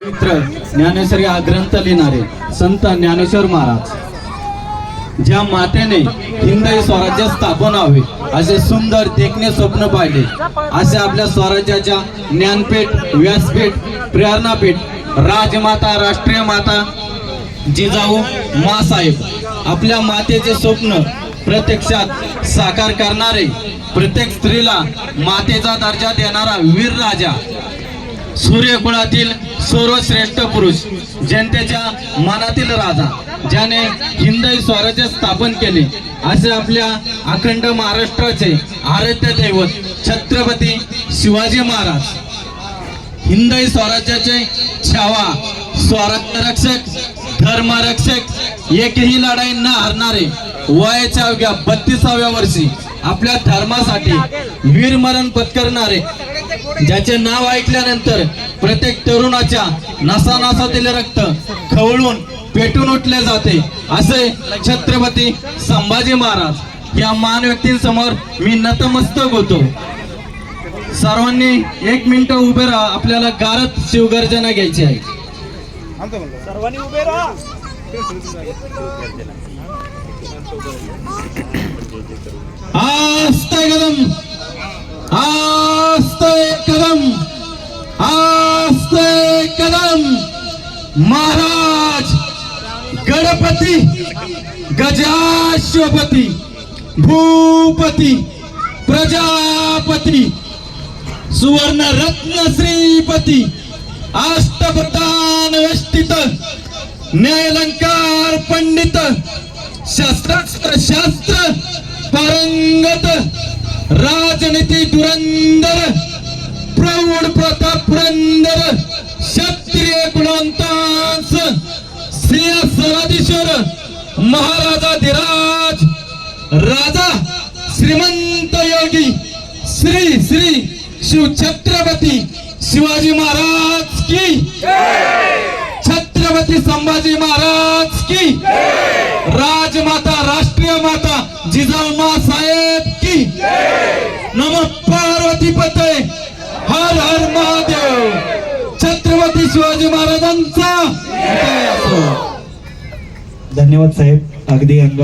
मित्र ज्ञानेश्वर हा ग्रंथ लिहिणारे संत ज्ञानेश्वर महाराज ज्या मातेने हिंदवी स्वराज्य स्थापन व्हावे असे सुंदर देखणे स्वप्न पाहिले, असे आपल्या स्वराज्याच्या ज्ञानपीठ, व्यासपीठ, प्रेरणापीठ, राजमाता, राष्ट्रीय माता जिजाऊ मासाहेब आपल्या मातेचे स्वप्न प्रत्यक्षात साकार करणारे, प्रत्येक स्त्रीला मातेचा दर्जा देणारा वीर राजा, सूर्यकुळातील सर्वश्रेष्ठ पुरुष, जनतेच्या मनातील राजा, ज्याने हिंदवी स्वराज्य स्थापन केले, असे आपल्या अखंड महाराष्ट्राचे आराध्य दैवत छत्रपती शिवाजी महाराज हिंदवी स्वराज्याचे छावा, स्वराज्य रक्षक, धर्मरक्षक, एकही लढाई न हरणारे, वयाच्या अवघ्या 32व्या वर्षी आपल्या धर्मासाठी वीरमरण पत्करणारे, ज्याचे नाव ऐकल्यानंतर प्रत्येक तरुणाच्या नसानसातील रक्त खवळून पेटून उठले जाते, असे छत्रपती संभाजी महाराज या महान व्यक्तींसमोर मी नतमस्तक होतो. सर्वांनी 1 मिनिट उभे राहा. आपल्याला गारद शिवगर्जना घ्यायची आहे. सर्वांनी उभे राहा. आस्ते कदम, आस्ते कदम, आस्ते कदम. महाराज गणपती, गजाश्वपती, भूपती, प्रजापती, सुवर्ण रत्न श्रीपती, अष्टप्रधान वेष्टित, न्यायालंकार पंडित, शस्त्रास्त्र शास्त्र पारंगत, राजनीती धुरंधर, प्रौढ प्रताप पुरंदर, क्षत्रिय कुलांतांस, सिंहासनाधीश्वर, महाराजाधिराज, राजा श्रीमंत योगी, श्री श्री शिव छत्रपती शिवाजी महाराज की, छत्रपती संभाजी महाराज की, राजमाता, राष्ट्रीय माता जिजाऊ मासाहेब की, नमो पार्वती पते, हर हर महादेव. छत्रपती शिवाजी महाराजांचा. धन्यवाद साहेब. अगदी अंगावर